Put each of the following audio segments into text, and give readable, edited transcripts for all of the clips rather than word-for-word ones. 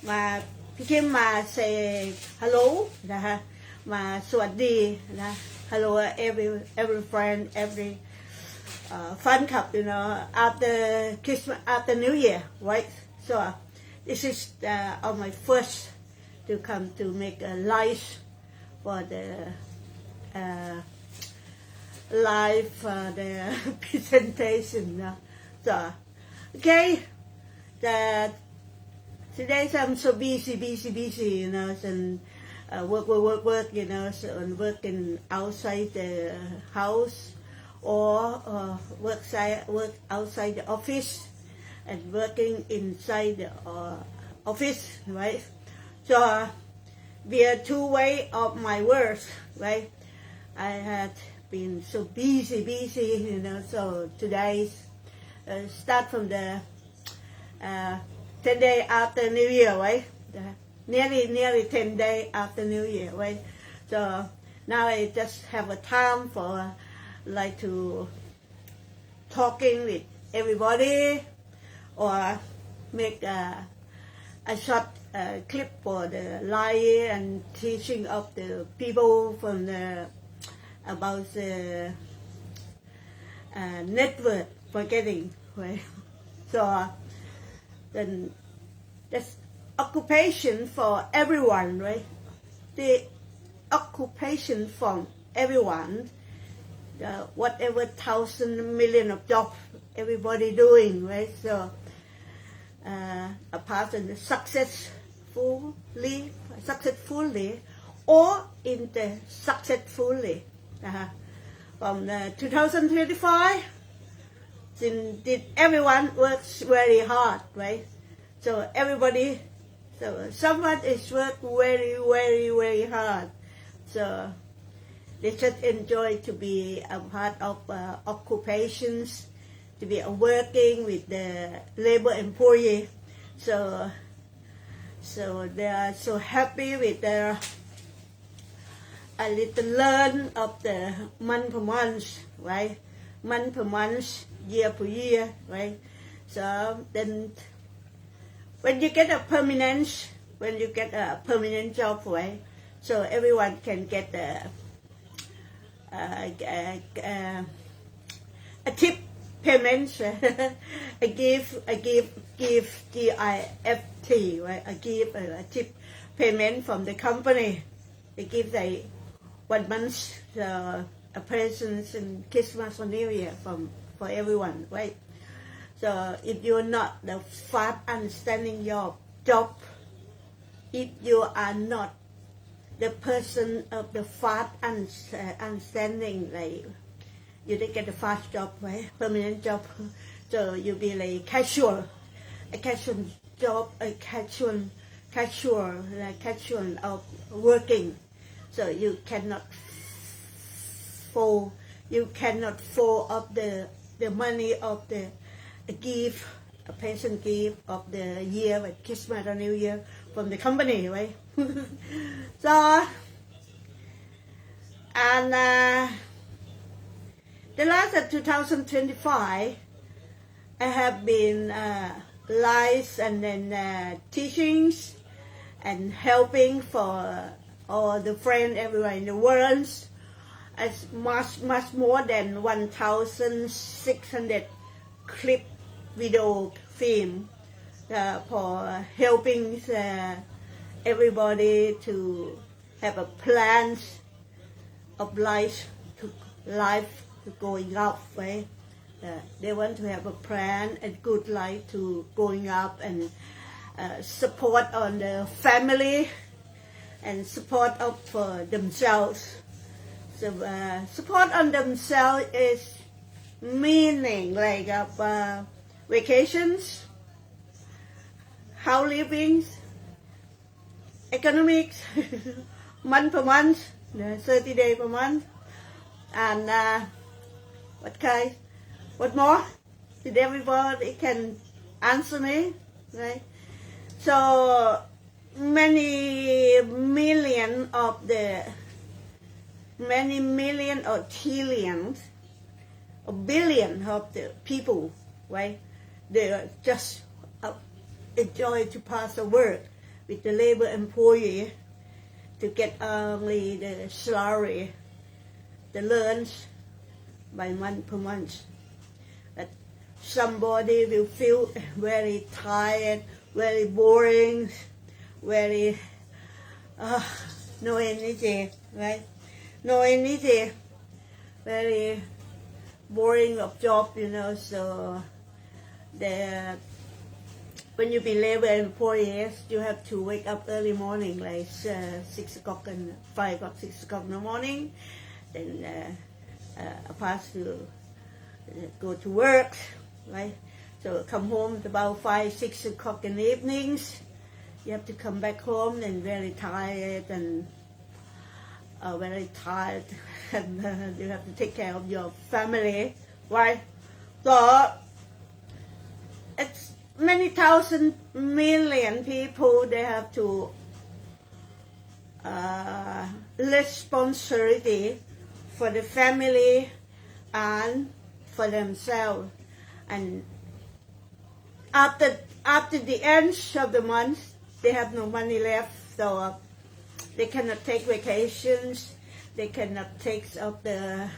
มาพี่เข้มมา say hello นะคะมาสวัสดีนะ hello every friend every fun club after Christmas after New Year right so this is on my first to come to make a live for the live the presentation so okay today I'm so busy and work so and working outside the house or work outside the office and working inside the office right so be a two way of my words right I had been so busy so today start from the 10 days after New Year right nearly 10 days after New Year right so now I just have a time for like to talking with everybody or make a short clip for the live and teaching of the people from the about the network marketing right so then that's occupation for everyone right the occupation from everyone whatever thousand million of jobs everybody doing right so apart from the successfully or in the successfully from 2025 did everyone works very hard right so everybody so someone is work very hard so they just enjoy to be a part of occupations to be working with the labor employee so they are so happy with their a little learn of the month per month right month per month year per year right so then when you get a permanent job right so everyone can get a tip payment I give GIFT right I give a tip payment from the company they give the 1 month a presents and Christmas or New Year for everyone right so if you're not the fast understanding your job if you are not the person of the fast understanding like you didn't get a fast job right permanent job so you'll be like casual job a casual of working so you cannot fall of the money of the gift a present gift of the year like Christmas or New Year from the company right so and the last of 2025 I have been live and then teachings and helping for all the friends everywhere in the world as much more than 1,600 clip video film for helping everybody to have a plan of life to going up right they want to have a plan and good life to going up and support on the family and support up for themselves so support on themselves is meaning like vacations how living economics month per month 30 days per month and what more did everybody can answer me right so many million or trillions or billion of the people right they are just enjoy to pass the word with the labor employee to get only the salary, the lunch by month per month. But somebody will feel very tired, very boring, very no energy, right? No energy, very boring of job, so when you be labor employees, you have to wake up early morning, like 6 o'clock and 5 o'clock, 6 o'clock in the morning, then pass to go to work, right? So come home about 5, 6 o'clock in the evenings. You have to come back home and very tired and and you have to take care of your family, right? So it's many thousand million people, they have to responsibility for the family and for themselves. And after the end of the month, they have no money left, so they cannot take vacations, they cannot take up the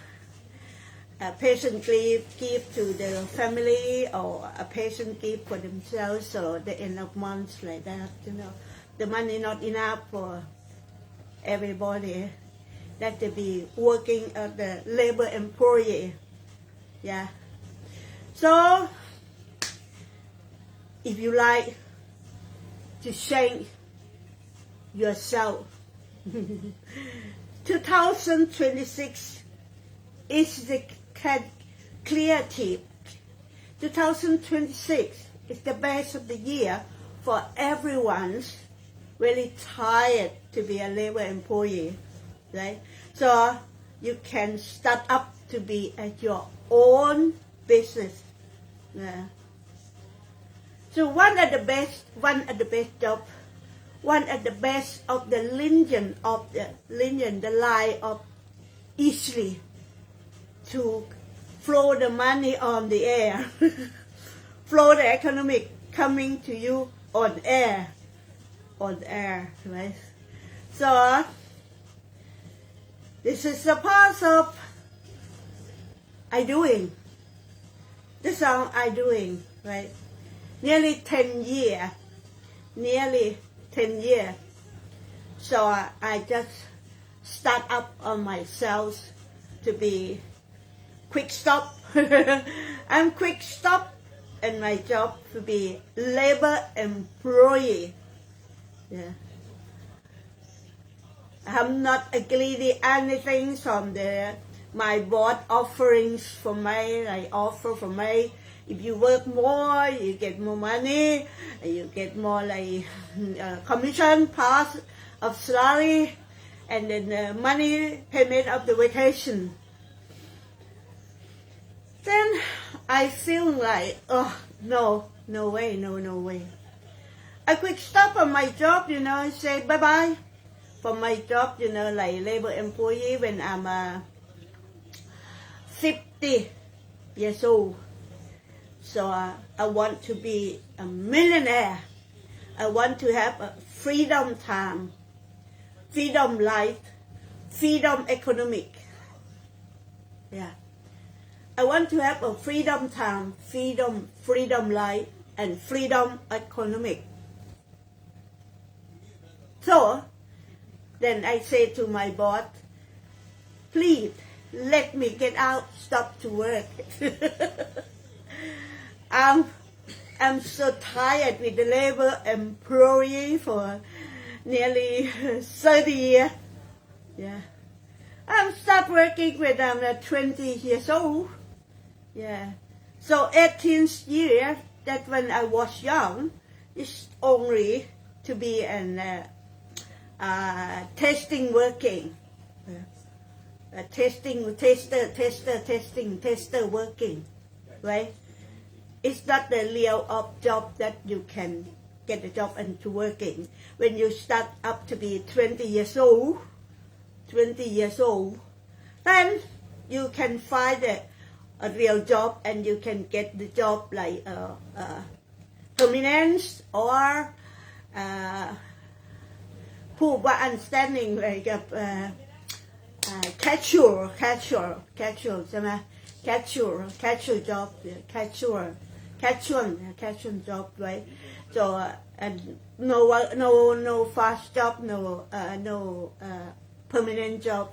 patient leave, give to the family, or a patient leave for themselves, so the end of months like that, the money not enough for everybody, that they be working at the labor employee, yeah. So, if you like to change yourself, 2026 is the creative. 2026 is the best of the year for everyone's really tired to be a labor employee, right? So you can start up to be at your own business. Yeah. So one of the best job, one of the best of the line of easily to flow the money on the air, flow the economic coming to you on air, right? So this is the part of I doing. This song I doing, right? Nearly 10 years. So I just start up on myself to be quick stop. I'm quick stop and my job to be labor employee. Yeah. I'm not greedy anything from my board offerings for me. I offer for me. If you work more, you get more money. You get more like commission, part of salary, and then money payment of the vacation. Then I feel like, no way. I quick stop on my job, say bye-bye for my job, like labor employee when I'm 50 years old. So I want to be a millionaire. I want to have a freedom time, freedom life, freedom economic. Yeah. I want to have a freedom time, freedom life, and freedom economic. So, then I say to my boss, please let me get out, stop to work. I'm so tired with the labor employee for nearly 30 years. Yeah. I'm start working when I'm 20 years old. Yeah. So 18 years, that when I was young, is only to be an testing working. Tester working, right? It's not the real job that you can get a job and to working. When you start up to be 20 years old, then you can find a real job and you can get the job like permanent or พูดว่า understanding เลยกับcasual ใช่ไหม casual job casual job right so and no fast job no permanent job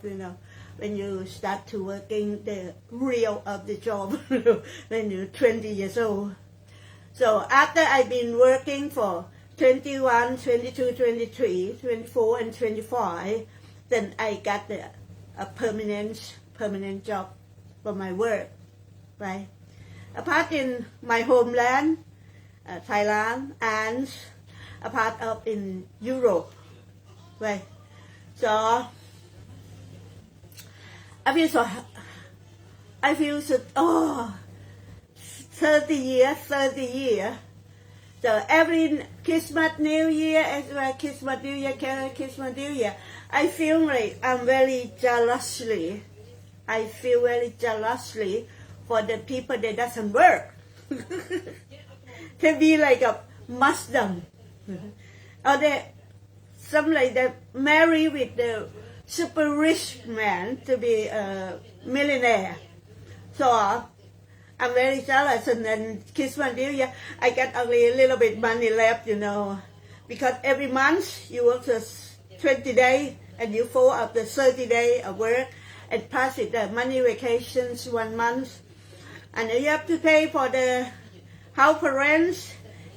when you start to working the real of the job when you're 20 years old so after I've been working for 21, 22, 23, 24 and 25 then I got a permanent job for my work right apart in my homeland Thailand and a part of in Europe right so I feel so 30 years so every Christmas New Year as well Christmas New Year Christmas New Year I feel like I'm very jealously for the people that doesn't work can be like a Muslim or some like that marry with the super rich man to be a millionaire so I'm very jealous and then Christmas New Year I get only a little bit money left because every month you work for 20 days and you fall up the 30 days of work and pass it the money vacations 1 month and you have to pay for the house rent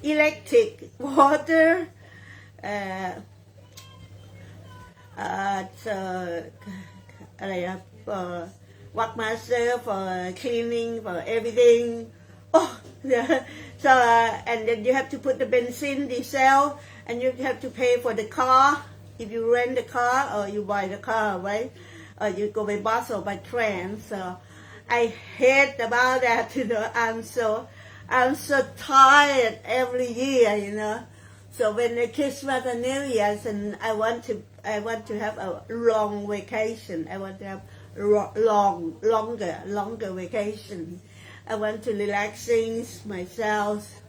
electric water for work master for cleaning for everything so and then you have to put the benzene diesel and you have to pay for the car if you rent the car or you buy the car right or you go by bus or by train so I hate about that I'm so tired every year so when the Christmas and New Year's and I want to have a long vacation I want to have longer vacation I want to relaxing myself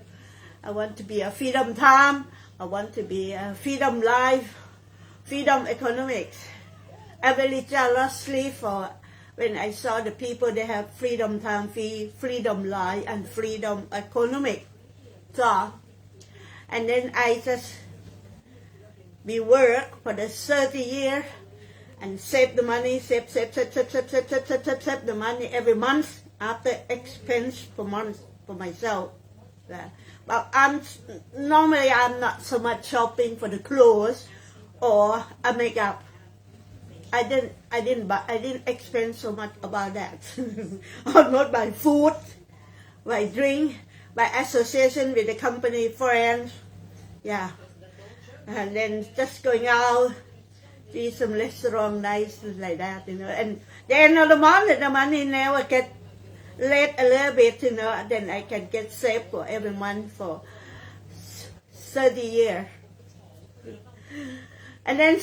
I want to be a freedom time I want to be a freedom life freedom economics I very jealously for when I saw the people they have freedom time freedom life and freedom economic so and then I just be work for the 30 years and save the money, save the money every month after expense per month for myself. But I'm not so much shopping for the clothes or a makeup. I didn't expend so much about that. Almost by food, by drink, by association with the company friends, yeah, and then just going out. Some restaurant nice like that, and the end of the month, the money never get late a little bit, then I can get saved for every month for 30 years. And then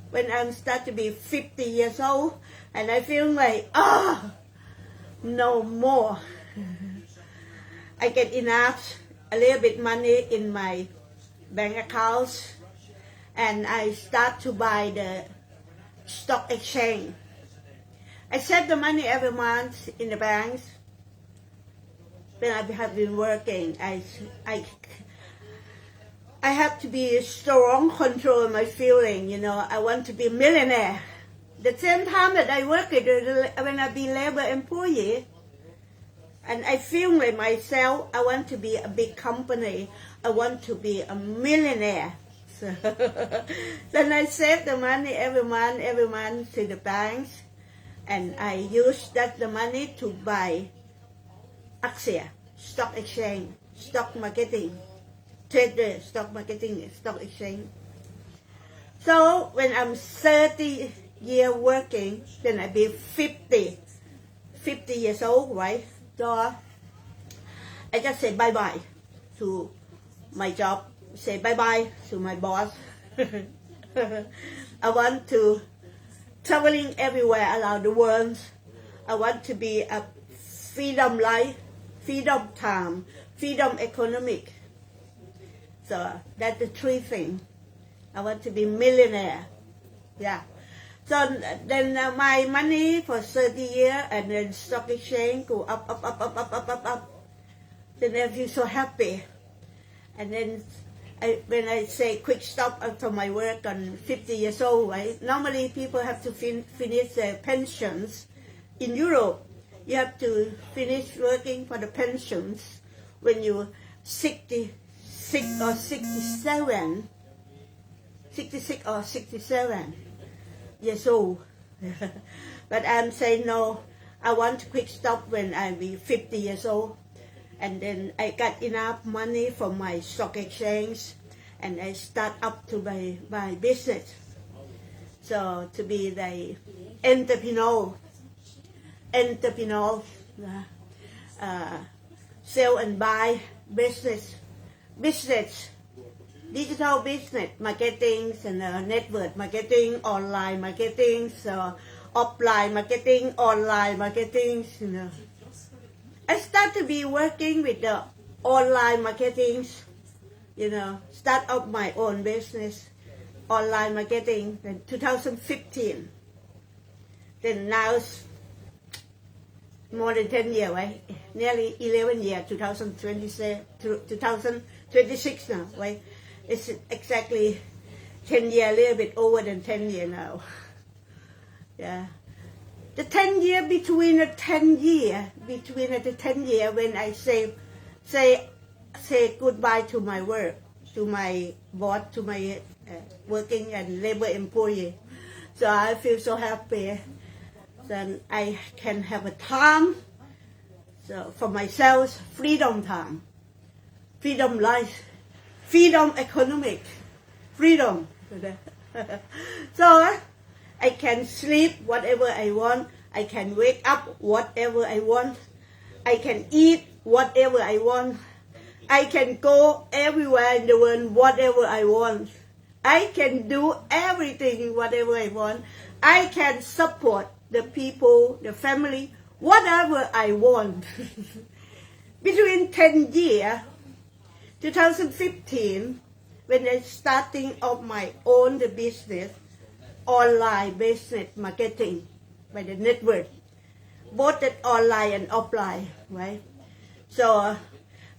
when I start to be 50 years old, and I feel like, no more. I get enough, a little bit money in my bank accounts, and I start to buy the stock exchange. I save the money every month in the banks. When I have been working, I have to be strong, control my feeling. I want to be a millionaire. The same time that I work when I be labor employee, and I feel like myself, I want to be a big company. I want to be a millionaire. So then I save the money every month to the banks, and I use the money to buy Axia, stock exchange, stock marketing, trader, stock marketing, stock exchange. So when I'm 30 years working, then I be 50 years old, right? So I just say bye-bye to my job. Say bye-bye to my boss. I want to traveling everywhere around the world. I want to be a freedom life, freedom time, freedom economic. So that's the three things I want to be millionaire. Yeah. So then my money for 30 years and then stock exchange go up. Then I feel so happy. And then when I say quick stop after my work on 50 years old, right? Normally people have to finish their pensions. In Europe, you have to finish working for the pensions when you're 66 or 67. 66 or 67 years old. But I'm saying no, I want to quick stop when I be 50 years old. And then I got enough money from my stock exchange and I start up to my business. So to be the entrepreneur, sell and buy business, digital business, marketing and network marketing, online marketing, so offline marketing, online marketing, you know. I start to be working with the online marketing, you know, start up my own business, online marketing in 2015. Then now it's more than 10 years, right? Nearly 11 years, 2026 now, right? It's exactly 10 years, a little bit over than 10 years now. Yeah. The 10 year between the 10 year when I say goodbye to my work, to my boss, to my working and labor employee. So I feel so happy. Then I can have a time so for myself, freedom time, freedom life, freedom economic, freedom. So I can sleep whatever I want. I can wake up whatever I want. I can eat whatever I want. I can go everywhere in the world whatever I want. I can do everything whatever I want. I can support the people, the family, whatever I want. Between 10 years, 2015, when I starting up my own business, online business marketing by the network, both the online and offline, right? So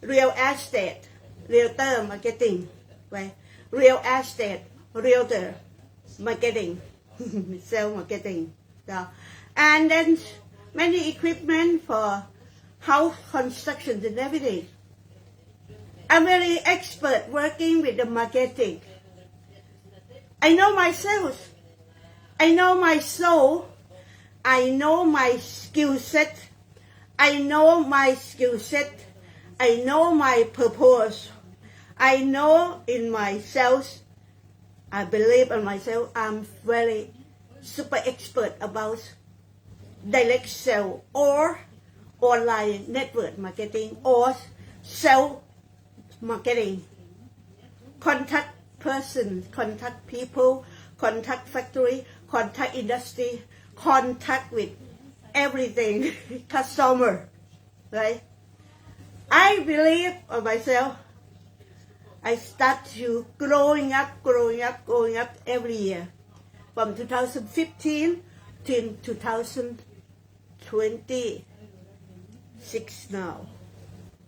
real estate, realtor marketing, right? Real estate, realtor marketing, sales marketing. So, and then many equipment for house construction and everything. I'm very expert working with the marketing. I know myself. I know my soul. I know my skill set. I know my skill set. I know my purpose. I know in myself. I believe in myself. I'm very super expert about direct sale or online network marketing or sell marketing. Contact person, contact people, contact factory, contact industry, contact with everything, customer, right? I believe in myself. I start to growing up every year. From 2015 to 2026 now.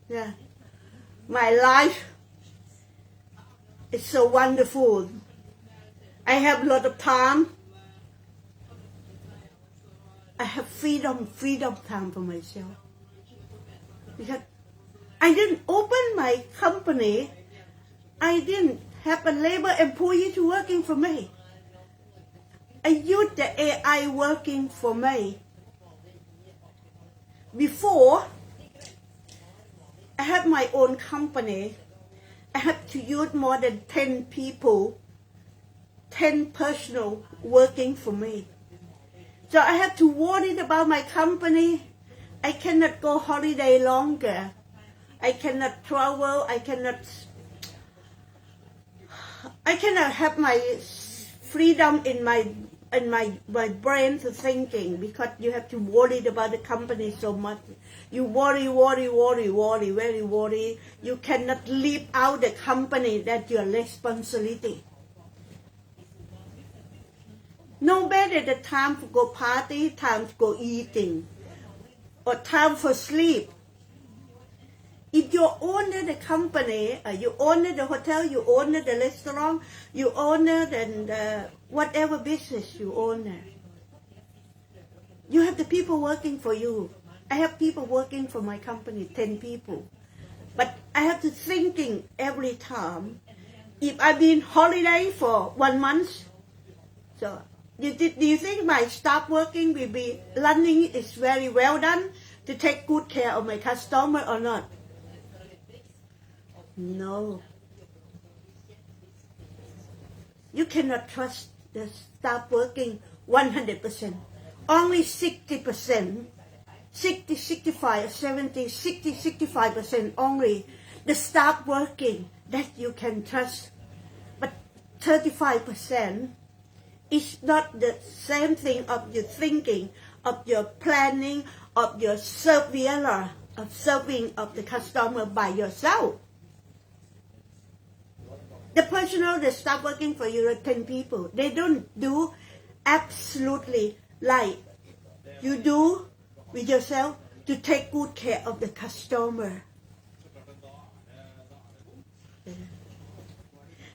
Yeah. My life is so wonderful. I have a lot of time. I have freedom time for myself. Because I didn't open my company. I didn't have a labor employee to working for me. I used the AI working for me. Before, I had my own company. I had to use more than 10 people, 10 personal working for me. So I have to worry about my company. I cannot go holiday longer. I cannot travel. I cannot have my freedom in my brain to thinking because you have to worry about the company so much. You worry, very worry. You cannot leave out the company. That's your responsibility. No better the time to go party, time to go eating, or time for sleep. If you own the company, you own the hotel, you own the restaurant, you own the whatever business you own. You have the people working for you. I have people working for my company, 10 people. But I have to thinking every time. If I've been holiday for 1 month, so do you think my staff working will be running is very well done to take good care of my customer or not? No. You cannot trust the staff working 100%. Only 60%, 60, 65, 70, 60, 65% only the staff working that you can trust. But 35% is not the same thing of your thinking, of your planning, of your serving of the customer by yourself. The personnel that start working for you are 10 people. They don't do absolutely like you do with yourself to take good care of the customer.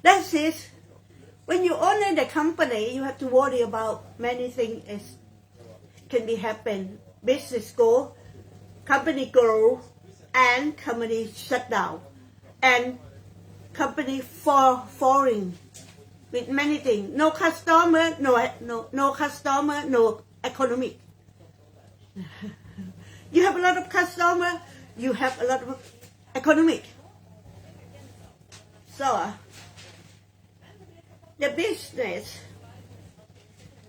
That's it. When you own the company, you have to worry about many things as can be happen. Business go, company grow, and company shut down, and company falling with many things. No customer, no customer, no economic. You have a lot of customer, you have a lot of economic. So the business,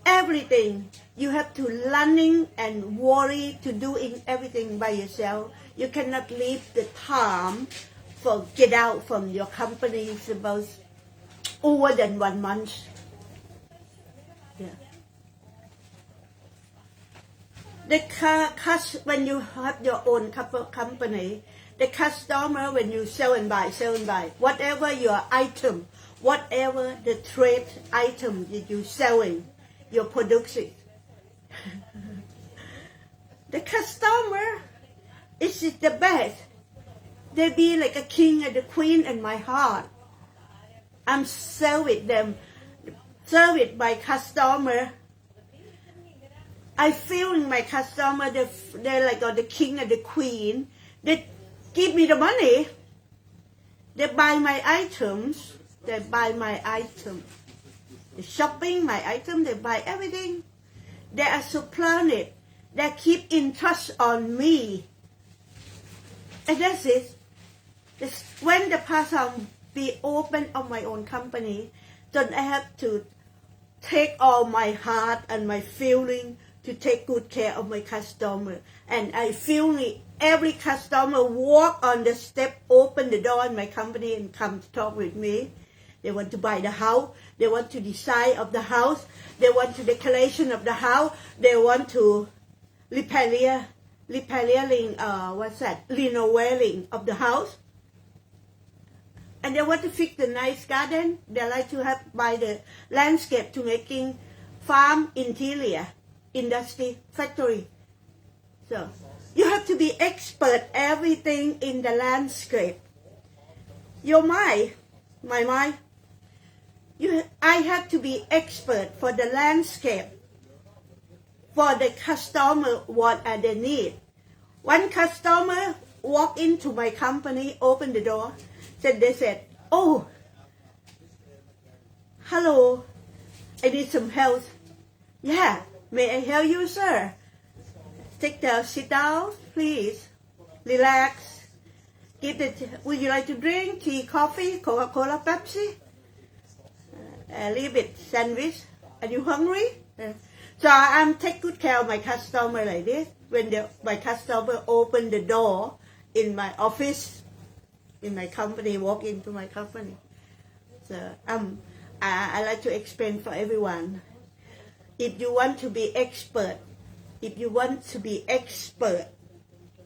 everything, you have to learning and worry to doing everything by yourself. You cannot leave the time for get out from your company about over than 1 month. Yeah. When you have your own company, the customer when you sell and buy, whatever your item, whatever the trade item that you selling, you're producing. The customer is the best. They be like a king and a queen in my heart. I'm serving them, serving my customer. I feel in my customer, they're like the king and the queen. They give me the money. They buy my items. They buy my item. They shopping my item. They buy everything. They are so planet. They keep in touch on me. And that's it. When the person be open of my own company, then I have to take all my heart and my feeling to take good care of my customer. And I feel every customer walk on the step, open the door in my company and come to talk with me. They want to buy the house. They want to design of the house. They want to decoration of the house. They want to repairing, renovating of the house. And they want to fix the nice garden. They like to have by the landscape to making farm interior, industry, factory. So you have to be expert everything in the landscape. Your mind, my mind. I have to be expert for the landscape, for the customer, what are they need. One customer walk into my company, open the door, they said, oh, hello, I need some help. Yeah, may I help you, sir? Sit down, please. Relax. Would you like to drink tea, coffee, Coca-Cola, Pepsi? A little bit sandwich. Are you hungry? So I'm take good care of my customer like this. When my customer open the door in my office, in my company, walk into my company. So I like to explain for everyone. If you want to be expert,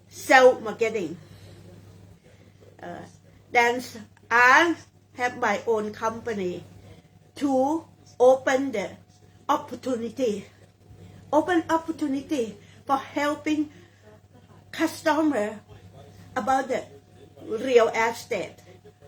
sell marketing, then I have my own company to open the opportunity for helping customer about the real estate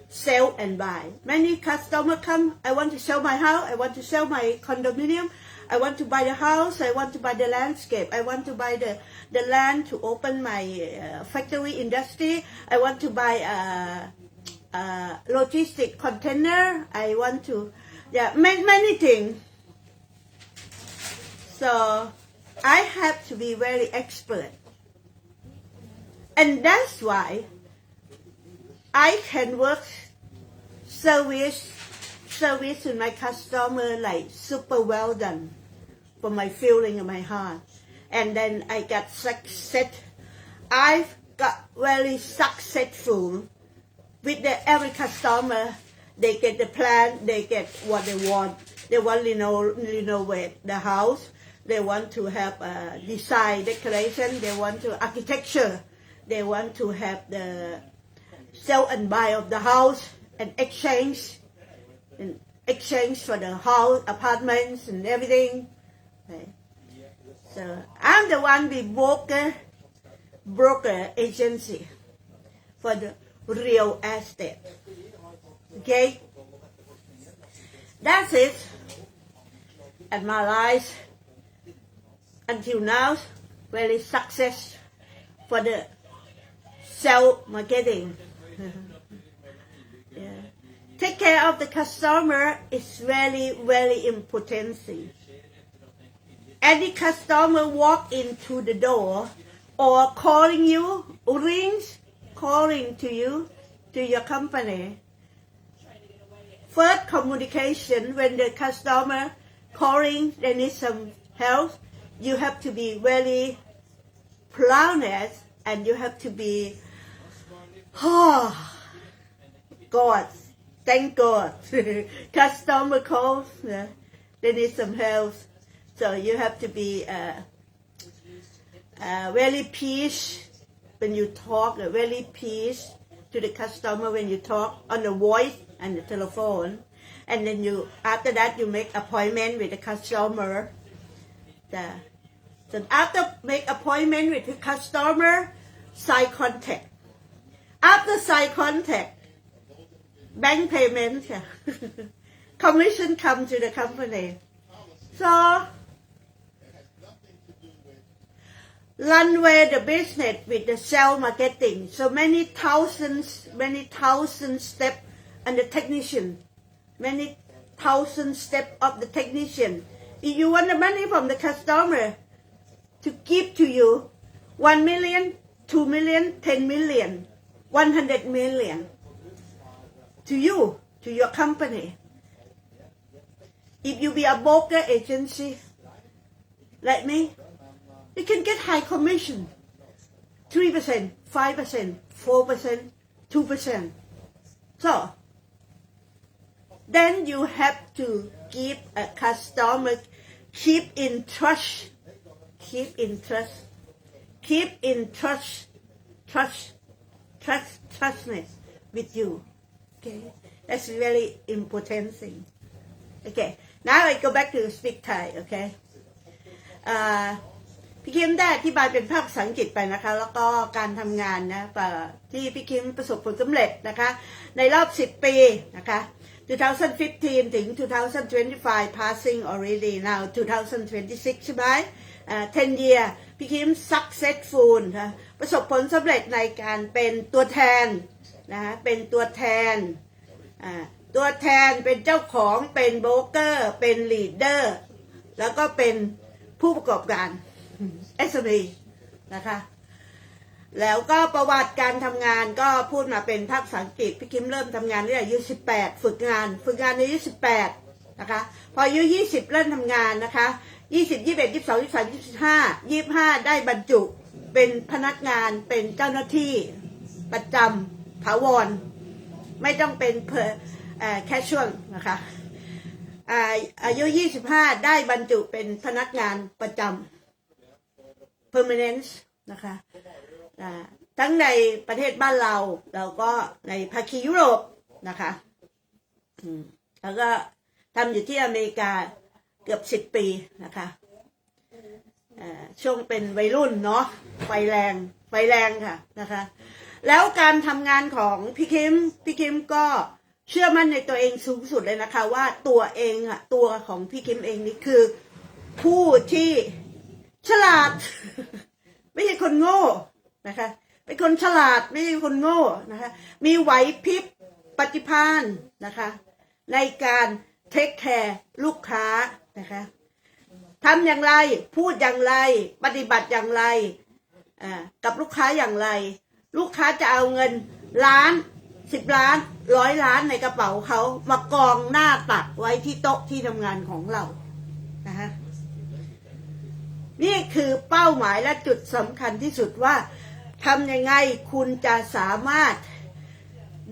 sell and buy. Many customer come, I want to sell my house, I want to sell my condominium, I want to buy the house, I want to buy the landscape, I want to buy the land to open my factory industry, I want to buy a logistic container, I want to, many things. So I have to be very expert. And that's why I can work service to my customer like super well done for my feeling in my heart. And then I got success. I've got very successful with every customer. They get the plan, they get what they want. They want to renovate the house. They want to have a design, decoration. They want to architecture. They want to have the sell and buy of the house and exchange for the house, apartments and everything. Okay. So I'm the one with broker agency for the real estate. Okay, that's it. And my life until now very success for the sell marketing. Yeah. Take care of the customer is very important thing. Any customer walk into the door or calling to you to your company. First communication, when the customer calling, they need some help, you have to be very polite and you have to be, God, thank God. Customer calls, they need some help. So you have to be very peace when you talk, very peace to the customer when you talk on the voice and the telephone. And then after that you make appointment with the customer. So after make appointment with the customer, sign contract. After sign contract, bank payment, commission come to the company. So runway the business with the sales marketing. So many thousand steps and the technician, many thousand steps of the technician. If you want the money from the customer to give to you 1 million, 2 million, 10 million, 100 million to you, to your company. If you be a broker agency like me, you can get high commission, 3%, 5%, 4%, 2%. So then you have to give a customer, keep in trustness with you. Okay, that's a very important thing. Okay, now I go back to speak Thai. Okay. พี่คิมได้อธิบายเป็นภาษาอังกฤษไปนะคะแล้วก็การทำงานนะที่พี่คิมประสบผลสำเร็จนะคะในรอบ10 ปีนะคะ2015 ถึง 2025 passing already now 2026 ใช่ไหม10 year พี่คิม successful นะประสบผลสำเร็จในการเป็นตัวแทนนะเป็นตัวแทนเป็นเจ้าของเป็นโบรกเกอร์เป็นลีดเดอร์แล้วก็เป็นผู้ประกอบการ SME นะคะแล้วก็ประวัติการทำงานก็พูดมาเป็นภาษาอังกฤษพี่คิมเริ่มทำงานตั้งแต่อายุ18ฝึกงานในอายุ18นะคะพออายุ20เริ่มทำงานนะคะ20 21 22 23 25 25ได้บรรจุเป็นพนักงานเป็นเจ้าหน้าที่ประจำถาวรไม่ต้องเป็นแคชชวลนะคะอายุ25ได้บรรจุเป็นพนักงานประจำ permanent นะคะทั้งในประเทศบ้านเราแล้วก็ในภาคียุโรปนะคะแล้วก็ทำอยู่ที่อเมริกา เกือบ10 ปีนะคะช่วงเป็นวัยรุ่นเนาะไฟแรงค่ะนะคะแล้วการทำงานของพี่คิมก็เชื่อมั่นในตัวเองสูงสุดเลยนะคะว่าตัวเองอะตัวของพี่คิมเองนี่คือผู้ที่ฉลาด ไม่ใช่คนโง่นะคะเป็นคนฉลาดไม่ใช่คนโง่นะคะมีไหวพริบปฏิภาณนะคะในการเทคแคร์ลูกค้านะคะทำอย่างไรพูดอย่างไรปฏิบัติอย่างไรกับลูกค้าอย่างไรลูกค้าจะเอาเงินล้าน10 ล้าน100 ล้านในกระเป๋าเขามากองหน้าตักไว้ที่โต๊ะที่ทำงานของเรานะคะนี่คือเป้าหมายและจุดสำคัญที่สุดว่าทำยังไงคุณจะสามารถ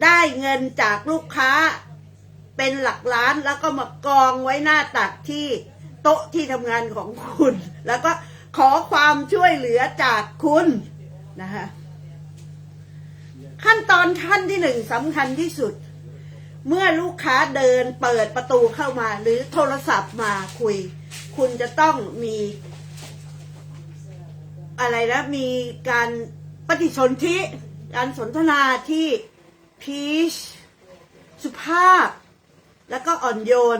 ได้เงินจากลูกค้าเป็นหลักล้านแล้วก็มากองไว้หน้าตักที่โต๊ะที่ทำงานของคุณแล้วก็ขอความช่วยเหลือจากคุณนะคะขั้นตอนที่1สำคัญที่สุดเมื่อลูกค้าเดินเปิดประตูเข้ามาหรือโทรศัพท์มาคุยคุณจะต้องมีอะไรนะมีการปฏิสนธิการสนทนาที่พีชสุภาพแล้วก็อ่อนโยน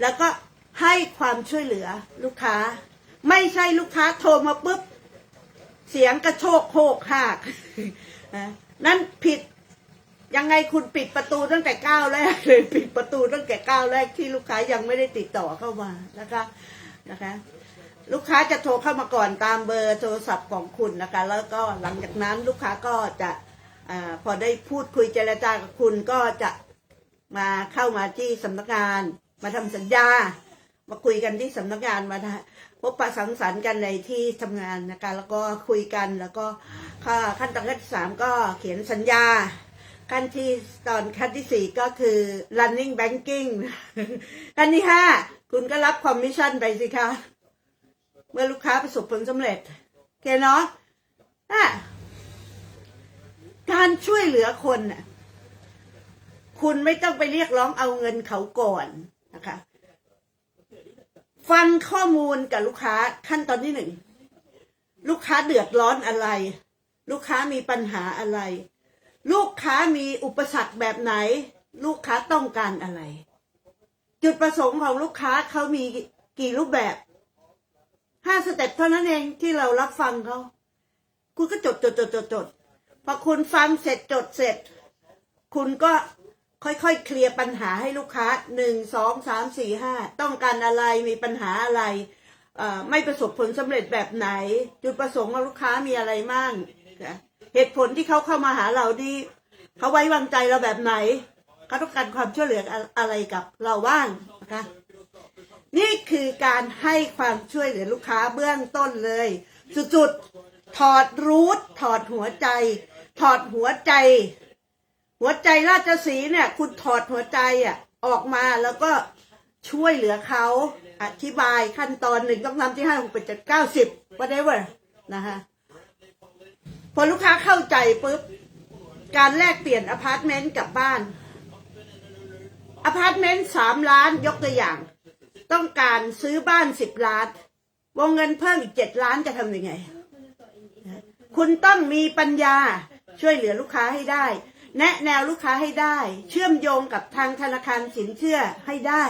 แล้วก็ให้ความช่วยเหลือลูกค้าไม่ใช่ลูกค้าโทรมาปุ๊บเสียงกระโชกโคกหากนั่นผิดยังไงคุณปิดประตูตั้งแต่ก้าวแรกเลยปิดประตูตั้งแต่ก้าวแรกที่ลูกค้ายังไม่ได้ติดต่อเข้ามานะคะลูกค้าจะโทรเข้ามาก่อนตามเบอร์โทรศัพท์ของคุณนะคะแล้วก็หลังจากนั้นลูกค้าก็จะพอได้พูดคุยเจรจากับคุณก็จะมาเข้ามาที่สำนักงานมาทำสัญญามาคุยกันที่สำนักงานมาพบปะสังสรรค์กันในที่ทำงานนะคะแล้วก็คุยกันแล้วก็ขั้นตอนที่3ก็เขียนสัญญาขั้นที่4ก็คือ running banking ขั้นที่5คุณก็รับคอมมิชชั่นไปสิคะเมื่อลูกค้าประสบผลสำเร็จโอเคเนาะการช่วยเหลือคนน่ะคุณไม่ต้องไปเรียกร้องเอาเงินเขาก่อนนะคะฟังข้อมูลกับลูกค้าขั้นตอนที่1ลูกค้าเดือดร้อนอะไรลูกค้ามีปัญหาอะไรลูกค้ามีอุปสรรคแบบไหนลูกค้าต้องการอะไรจุดประสงค์ของลูกค้าเขามีกี่รูปแบบ5 สเต็ปเท่านั้นเองที่เรารับฟังเขาคุณก็จดพอคุณฟังเสร็จจดเสร็จคุณก็ค่อยๆเคลียร์ปัญหาให้ลูกค้า1 2 3 4 5ต้องการอะไรมีปัญหาอะไรไม่ประสบผลสำเร็จแบบไหนจุดประสงค์ของลูกค้ามีอะไรมั่งเหตุผลที่เขาเข้ามาหาเราดีเขาไว้วางใจเราแบบไหนเขาต้องการความช่วยเหลืออะไรกับเราบ้างนะคะนี่คือการให้ความช่วยเหลือลูกค้าเบื้องต้นเลยจุดถอดรูทถอดหัวใจราชสีห์เนี่ยคุณถอดหัวใจออกมาแล้วก็ช่วยเหลือเขาอธิบายขั้นตอน1 2 3 4 5 6 7 8 9 10 whatever นะคะพอลูกค้าเข้าใจปุ๊บการแลกเปลี่ยนอพาร์ตเมนต์กับบ้านอพาร์ตเมนต์3 ล้านยกตัวอย่างต้องการซื้อบ้าน10 ล้านวงเงินเพิ่มอีก7 ล้านจะทำยังไงคุณต้องมีปัญญาช่วยเหลือลูกค้าให้ได้แนะแนวลูกค้าให้ได้เชื่อมโยงกับทางธนาคารสินเชื่อให้ได้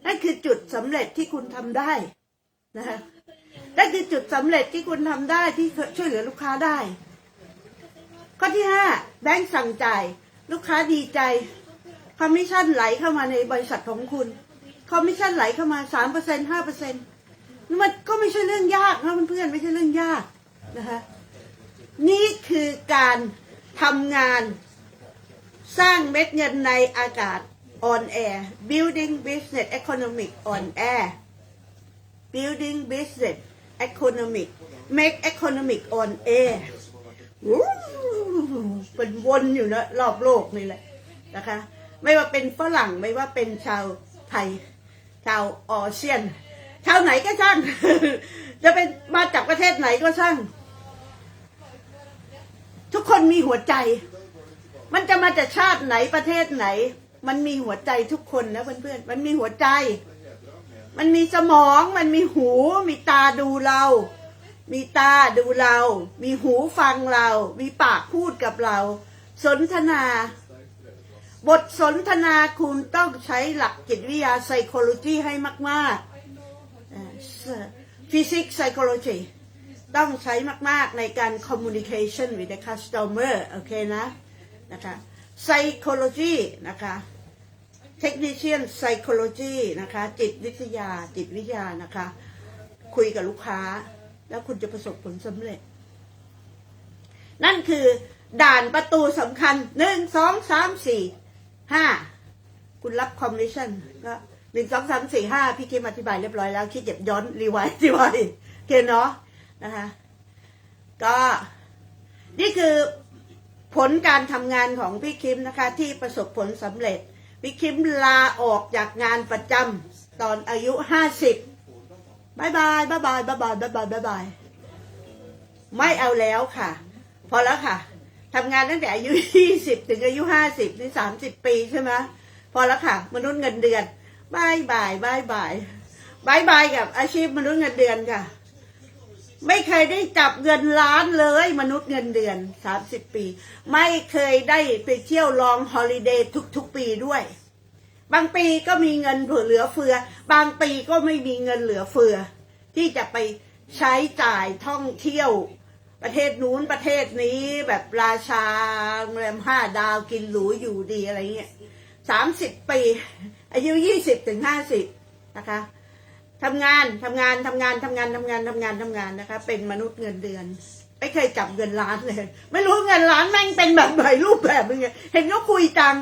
นั่นคือจุดสำเร็จที่คุณทำได้นะคะนั่นคือจุดสำเร็จที่คุณทำได้ที่ช่วยเหลือลูกค้าได้ข้อที่5แบงก์สั่งจ่ายลูกค้าดีใจคอมมิชชั่นไหลเข้ามาในบริษัทของคุณคอมมิชชั่นไหลเข้ามา 3% 5%มันก็ไม่ใช่เรื่องยากนะเพื่อนๆไม่ใช่เรื่องยากนะคะนี่คือการทำงานสร้างเม็ดเงินในอากาศ on air building business economic on air building business economic make economic on air เป็นวนอยู่นะรอบโลกนี่แหละนะคะไม่ว่าเป็นฝรั่งไม่ว่าเป็นชาวไทยชาวออเซียนชาวไหนก็ช่าง จะเป็นมาจากประเทศไหนก็ช่างทุกคนมีหัวใจมันจะมาจากชาติไหนประเทศไหนมันมีหัวใจทุกคนนะเพื่อนๆมันมีหัวใจ มันมีสมองมันมีหูมีตาดูเรามีตาดูเรามีหูฟังเรามีปากพูดกับเราสนทนาบทสนทนาคุณต้องใช้หลักจิตวิทยา psychology ให้มากๆ physics psychology ต้องใช้มากๆในการ communication with the customer โอเคนะคะ psychology นะคะ technician psychology นะคะจิตวิทยานะคะคุยกับลูกค้าแล้วคุณจะประสบผลสำเร็จนั่นคือด่านประตูสำคัญ1 2 3 4 5คุณรับคอมมิชชั่นก็1 2 3 4 5พี่คิมอธิบายเรียบร้อยแล้วคิดเก็บย้อนรีไวซ์เห็นเนาะนะคะก็นี่คือผลการทำงานของพี่คิมนะคะที่ประสบผลสำเร็จพี่คิมลาออกจากงานประจำตอนอายุ50บายไม่เอาแล้วค่ะพอแล้วค่ะทำงานตั้งแต่อายุ20ถึงอายุ50นี่30ปีใช่ไหมพอแล้วค่ะมนุษย์เงินเดือนบายกับอาชีพมนุษย์เงินเดือนค่ะไม่เคยได้จับเงินล้านเลยมนุษย์เงินเดือน30ปีไม่เคยได้ไปเที่ยวลองฮอลิเดย์ทุกปีด้วยบางปีก็มีเงินเหลือเฟือบางปีก็ไม่มีเงินเหลือเฟือที่จะไปใช้จ่ายท่องเที่ยวประเทศนู้นประเทศนี้แบบราชาโรงแรม5 ดาวกินหรูอยู่ดีอะไรเงี้ย30ปีอายุ20ถึง50นะคะทำงานนะคะเป็นมนุษย์เงินเดือนไม่เคยจับเงินล้านเลยไม่รู้เงินล้านแม่งเป็นแบบไหนรูปแบบยังไงเห็นเขาคุยจัง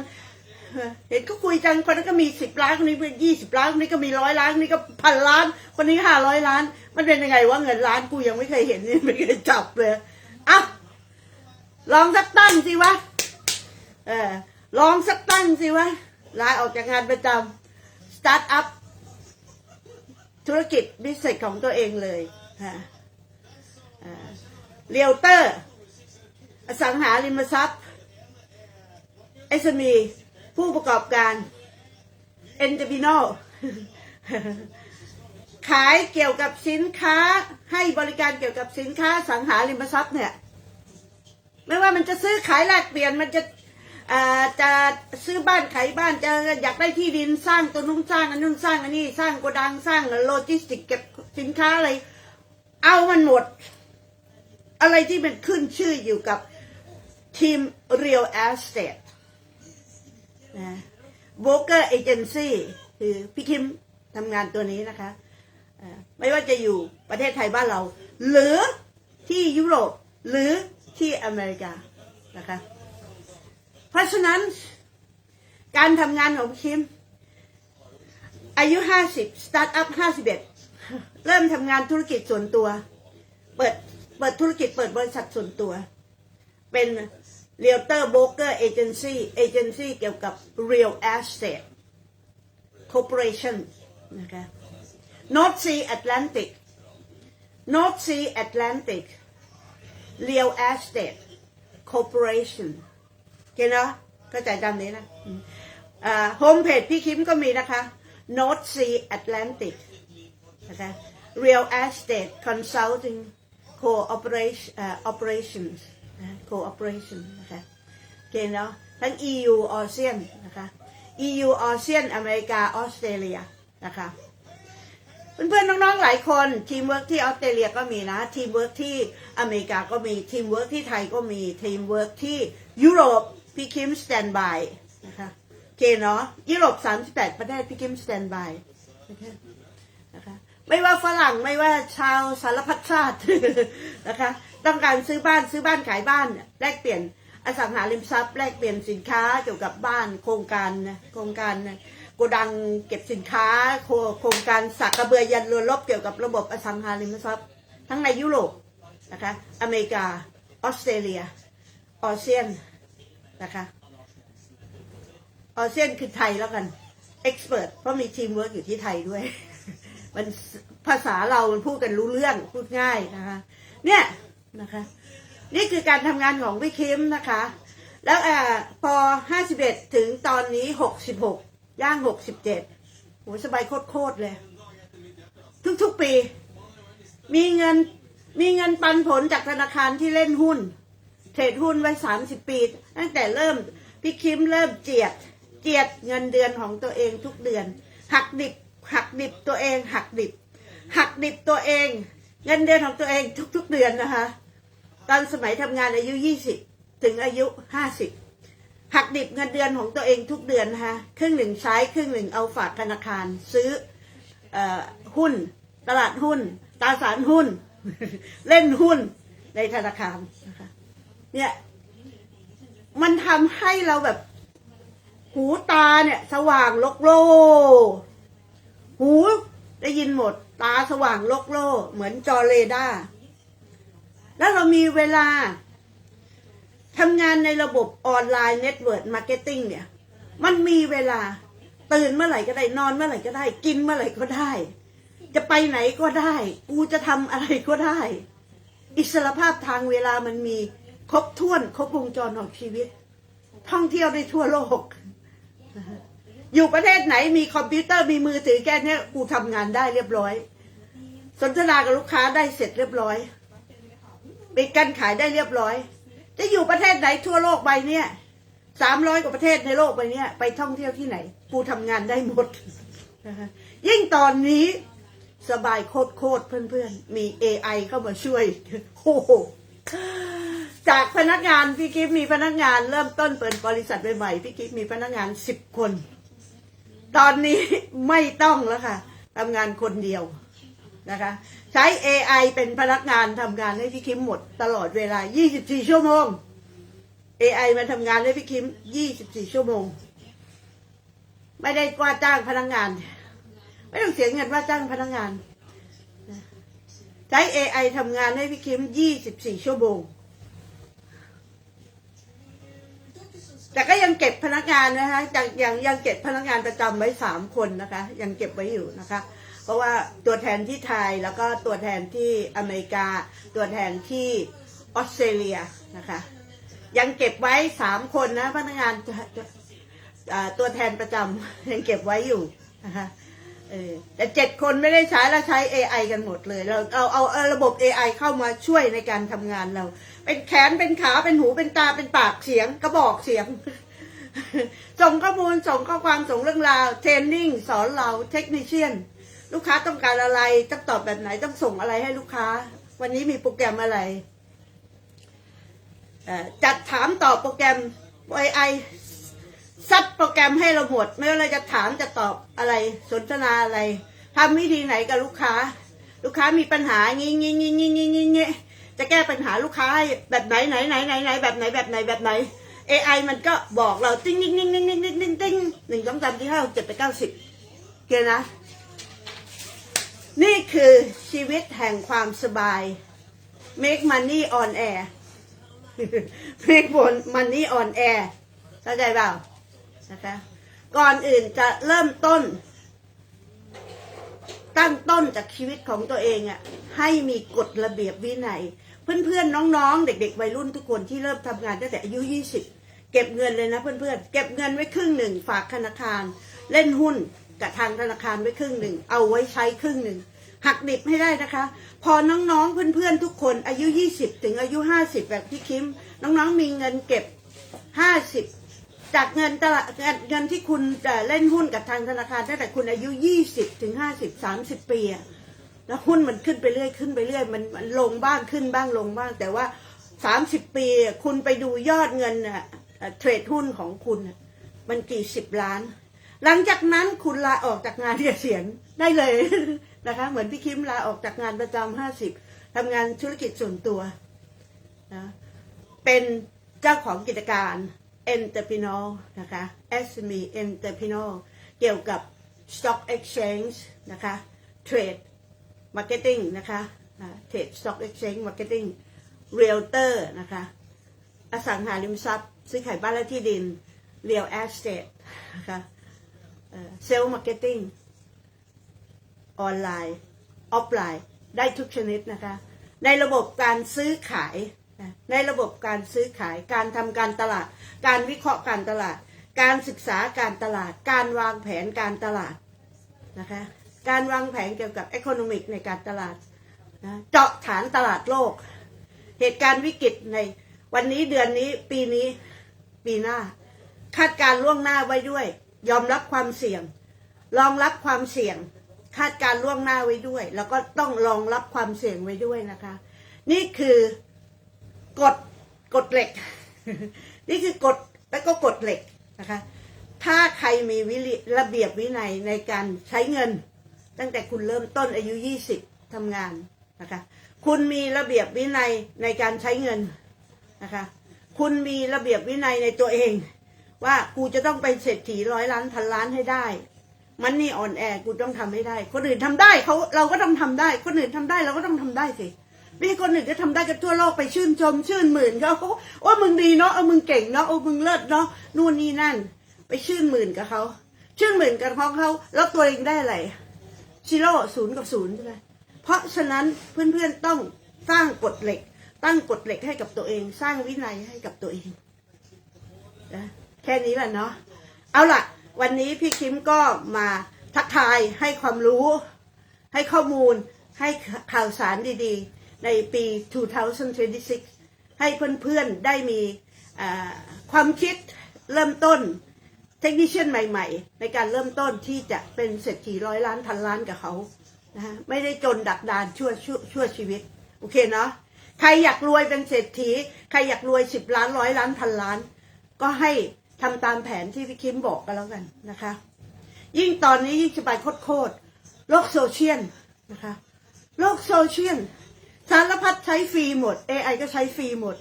คนนั้นก็มี10 ล้านคนนี้เป็น20 ล้านคนนี้ก็มี100 ล้านคนนี้ก็1,000 ล้านคนนี้500 ล้านมันเป็นยังไงว่าเงินล้านกูยังไม่เคยเห็นนี่ไม่เคยจับเลยอ่ะลองสักตั้งสิวะลองสักตั้งสิวะลาออกจากงานประจำสตาร์ทอัพธุรกิจบิสเนสของตัวเองเลยเรียลเตอร์อสังหาริมทรัพย์ SME ผู้ประกอบการ entrepreneur ขายเกี่ยวกับสินค้าให้บริการเกี่ยวกับสินค้าสังหาริมทรัพย์เนี่ยไม่ว่ามันจะซื้อขายแลกเปลี่ยนมันจะซื้อบ้านขายบ้านจะอยากได้ที่ดินสร้างตัวนู้นสร้างอันนู้นสร้างอันนี้สร้างโกดังสร้างโลจิสติกเก็บสินค้าอะไรเอามันหมดอะไรที่มันขึ้นชื่ออยู่กับทีม Real Estate โบรกเกอร์เอเจนซี่คือพี่คิมทำงานตัวนี้นะคะไม่ว่าจะอยู่ประเทศไทยบ้านเราหรือที่ยุโรปหรือที่อเมริกานะคะเพราะฉะนั้นการทำงานของพี่คิมอายุ50สตาร์ทอัพ51เริ่มทำงานธุรกิจส่วนตัวเปิดธุรกิจเปิดบริษัทส่วนตัวเป็นRealtor Broker Agency เกี่ยวกับ Real Estate Corporation นะคะ North Sea Atlantic Real Estate Corporation โอเคเนาะเข้าใจตามนี้นะโฮมเพจพี่คิมก็มีนะคะ North Sea Atlantic นะคะ Real Estate Consulting Operations Cooperation นะคะโอเคเนาะทั้ง EU อาเซียนนะคะ EU อาเซียนอเมริกาออสเตรเลียนะคะเพื่อนๆน้องๆหลายคนทีมเวิร์กที่ออสเตรเลียก็มีนะทีมเวิร์กที่อเมริกาก็มีทีมเวิร์กที่ไทยก็มีทีมเวิร์กที่ยุโรปพี่คิมสแตนบายนะคะโอเคเนาะยุโรป38ประเทศพี่คิมสแตนบายนะคะไม่ว่าฝรั่งไม่ว่าชาวสารพัดชาตินะคะต้องการซื้อบ้านขายบ้านแลกเปลี่ยนอสังหาริมทรัพย์แลกเปลี่ยนสินค้าเกี่ยวกับบ้านโครงการโกดังเก็บสินค้าโครงการสักกระเบือยันเรือรบเกี่ยวกับระบบอสังหาริมทรัพย์ทั้งในยุโรปนะคะอเมริกาออสเตรเลียอาเซียนนะคะอาเซียนคือไทยแล้วกันเอ็กซ์เพรสเพราะมีทีมเวิร์กอยู่ที่ไทยด้วยมันภาษาเรามันพูดกันรู้เรื่องพูดง่ายนะคะเนี่ยนะคะนี่คือการทำงานของพี่คิมนะคะแล้วพอ51ถึงตอนนี้66ย่าง67โหสบายโคตรเลย ทุกๆปีมีเงินปันผลจากธนาคารที่เล่นหุ้นเทรดหุ้นไว้30 ปีตั้งแต่เริ่มพี่คิมเริ่มเจียดเงินเดือนของตัวเองทุกเดือนหักดิบตัวเองหักดิบตัวเองเงินเดือนของตัวเองทุกๆเดือนนะคะตอนสมัยทำงานอายุ20ถึงอายุ50หักดิบเงินเดือนของตัวเองทุกเดือนนะคะครึ่งหนึ่งใช้ครึ่งหนึ่งเอาฝากธนาคารซื้อหุ้นตลาดหุ้นตราสารหุ้น เล่นหุ้นในธนาคารนะคะเนี่ยมันทำให้เราแบบหูตาเนี่ยสว่างโล่หูได้ยินหมดตาสว่างโล่เหมือนจอเรดาร์แล้วเรามีเวลาทำงานในระบบออนไลน์เน็ตเวิร์กมาร์เก็ตติ้งเนี่ยมันมีเวลาตื่นเมื่อไหร่ก็ได้นอนเมื่อไหร่ก็ได้กินเมื่อไหร่ก็ได้จะไปไหนก็ได้กูจะทำอะไรก็ได้อิสรภาพทางเวลามันมีครบถ้วนครบวงจรของชีวิตท่องเที่ยวได้ทั่วโลกอยู่ประเทศไหนมีคอมพิวเตอร์มีมือถือแค่นี้กูทำงานได้เรียบร้อยสนทนากับลูกค้าได้เสร็จเรียบร้อยปิดการขายได้เรียบร้อยจะอยู่ประเทศไหนทั่วโลกใบเนี้ย300 กว่าประเทศในโลกใบเนี้ยไปท่องเที่ยวที่ไหนกูทำงานได้หมดยิ่งตอนนี้สบายโคตรเพื่อนๆมี AI เข้ามาช่วยโอ้โหจากพนักงานพี่กิฟมีพนักงานเริ่มต้นเปิดบริษัทใหม่ๆพี่กิฟมีพนักงาน10 คนตอนนี้ไม่ต้องแล้วค่ะทำงานคนเดียวนะคะใช้ AI เป็นพนักงานทำงานให้พี่คิมหมดตลอดเวลา24 ชั่วโมง AI มาทำงานให้พี่คิม24 ชั่วโมงไม่ได้ว่าจ้างพนักงานไม่ต้องเสียเงินว่าจ้างพนักงานใช้ AI ทำงานให้พี่คิม24 ชั่วโมงแต่ก็ยังเก็บพนักงานนะคะยังเก็บพนักงานประจำไว้3 คนนะคะยังเก็บไว้อยู่นะคะเพราะว่าตัวแทนที่ไทยแล้วก็ตัวแทนที่อเมริกาตัวแทนที่ออสเตรเลียนะคะยังเก็บไว้3 คนนะพนักงานตัวแทนประจำยังเก็บไว้อยู่นะคะแต่7 คนไม่ได้ใช้แล้วใช้ AI กันหมดเลยเราเอาระบบ AI เข้ามาช่วยในการทำงานเราเป็นแขนเป็นขาเป็นหูเป็นตาเป็นปากเสียงกระบอกเสียง ส่งข้อมูลส่งข้อความส่งเรื่องราวเทรนนิ่งสอนเราเทคนิคเชียนลูกค้าต้องการอะไรต้องตอบแบบไหนต้องส่งอะไรให้ลูกค้าวันนี้มีโปรแกรมอะไรจัดถามตอบโปรแกรม AI ซัดโปรแกรมให้เราหมดไม่ว่าเราจะถามจะตอบอะไรสนทนาอะไรทำวิธีไหนกับลูกค้ามีปัญหางี้จะแก้ปัญหาลูกค้าแบบไหนแบบไหน AI มันก็บอกเราติ้ง1 2 3 4 5 6 7 8 9 10เกี่ยนะนี่คือชีวิตแห่งความสบาย make money on air make money on air เข้าใจเปล่านะคะก่อนอื่นจะเริ่มต้นตั้งต้นจากชีวิตของตัวเองอ่ะให้มีกฎระเบียบวินัยเพื่อนๆน้องๆเด็กๆวัยรุ่นทุกคนที่เริ่มทำงานตั้งแต่อายุ20เก็บเงินเลยนะเพื่อนๆเก็บเงินไว้ครึ่งหนึ่งฝากธนาคารเล่นหุ้นกับทางธนาคารไว้ครึ่งหนึ่งเอาไว้ใช้ครึ่งหนึ่งหักดิบให้ได้นะคะพอน้องๆเพื่อนๆทุกคนอายุ20ถึงอายุ50แบบพี่คิมน้องๆมีเงินเก็บ50จากเงินตลาดเงินที่คุณเล่นหุ้นกับทางธนาคารตั้งแต่คุณอายุ20ถึง50 30 ปีแล้วหุ้นมันขึ้นไปเรื่อยมันลงบ้างขึ้นบ้างลงบ้างแต่ว่า30 ปีคุณไปดูยอดเงินเทรดหุ้นของคุณมันกี่10 ล้านหลังจากนั้นคุณลาออกจากงานเกษียณได้เลยนะคะเหมือนพี่คิมลาออกจากงานประจำ50ทำงานธุรกิจส่วนตัวนะเป็นเจ้าของกิจการ entrepreneur นะคะ SME entrepreneur เกี่ยวกับ stock exchange นะคะ trade marketing นะคะ trade stock exchange marketing realtor นะคะอสังหาริมทรัพย์ซื้อขายบ้านและที่ดิน real estate นะคะsales marketing ออนไลน์ออฟไลน์ได้ทุกชนิดนะคะในระบบการซื้อขายในระบบการซื้อขายการทำการตลาดการวิเคราะห์การตลาดการศึกษาการตลาดการวางแผนการตลาดนะคะ การวางแผนเกี่ยวกับ economic ในการตลาดนะเจาะฐานตลาดโลกเหตุการณ์วิกฤตในวันนี้เดือนนี้ปีนี้ปีหน้าคาดการล่วงหน้าไว้ด้วยยอมรับความเสี่ยงรองรับความเสี่ยงคาดการล่วงหน้าไว้ด้วยแล้วก็ต้องรองรับความเสี่ยงไว้ด้วยนะคะนี่คือกฎเหล็ก นี่คือกฎและก็กฎเหล็กนะคะถ้าใครมีระเบียบวินัยในการใช้เงินตั้งแต่คุณเริ่มต้นอายุ20ทำงานนะคะคุณมีระเบียบวินัยในการใช้เงินนะคะคุณมีระเบียบวินัยในตัวเองว่ากูจะต้องเป็นเศรษฐี100 ล้านพันล้านให้ได้มันนี่อ่อนแอกูต้องทำให้ได้คนอื่นทำได้เราก็ต้องทำได้คนอื่นทำได้เราก็ต้องทำได้สิไม่ใช่คนอื่นจะทำได้กันทั่วโลกไปชื่นชมชื่นหมื่นเขาว่ามึงดีเนาะมึงเก่งเนาะมึงเลิศเนาะนู่นนี่นั่นไปชื่นหมื่นกับเขาชื่นหมื่นกับเขาแล้วตัวเองได้อะไร0 กับ 0ใช่ไหมเพราะฉะนั้นเพื่อนๆต้องสร้างกฎเหล็กตั้งกฎเหล็กให้กับตัวเองสร้างวินัยให้กับตัวเองนะแค่นี้แหละเนาะเอาล่ะวันนี้พี่คิมก็มาทักทายให้ความรู้ให้ข้อมูลให้ข่าวสารดีๆในปี 2026 ให้เพื่อนๆได้มีความคิดเริ่มต้นเทคนิคใหม่ๆในการเริ่มต้นที่จะเป็นเศรษฐี100 ล้านพันล้านกับเขานะฮะไม่ได้จนดักดานชั่วชีวิตโอเคเนาะใครอยากรวยเป็นเศรษฐีใครอยากรวย10 ล้าน100 ล้านพันล้านก็ให้ทำตามแผนที่พี่คิมบอกกันแล้วกันนะคะยิ่งตอนนี้ยิ่งสบายโคตรโลกโซเชียลนะคะโลกโซเชียลสารพัดใช้ฟรีหมด AI ก็ใช้ฟรีหมด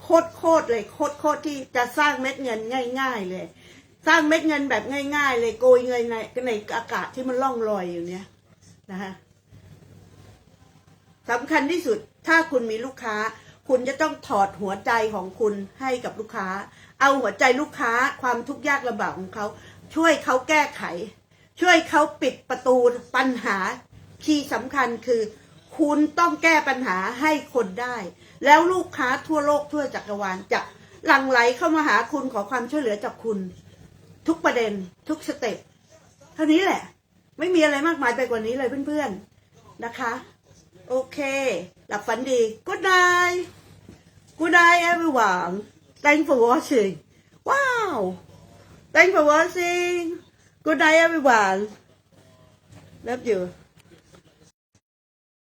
โคตรเลยโคตรที่จะสร้างเม็ดเงินง่ายๆเลยสร้างเม็ดเงินแบบง่ายๆเลยโกยเงินในอากาศที่มันล่องลอยอยู่เนี้ยนะคะสำคัญที่สุดถ้าคุณมีลูกค้าคุณจะต้องถอดหัวใจของคุณให้กับลูกค้าเอาหัวใจลูกค้าความทุกข์ยากลำบากของเขาช่วยเขาแก้ไขช่วยเขาปิดประตูปัญหาที่สำคัญคือคุณต้องแก้ปัญหาให้คนได้แล้วลูกค้าทั่วโลกทั่วจักรวาลจะหลั่งไหลเข้ามาหาคุณขอความช่วยเหลือจากคุณทุกประเด็นทุกสเต็ปเท่านี้แหละไม่มีอะไรมากมายไปกว่านี้เลยเพื่อนๆนะคะโอเคหลับฝันดี Good night Good night everyone Thanks for watching Wow Thanks for watching Good night everyone Love you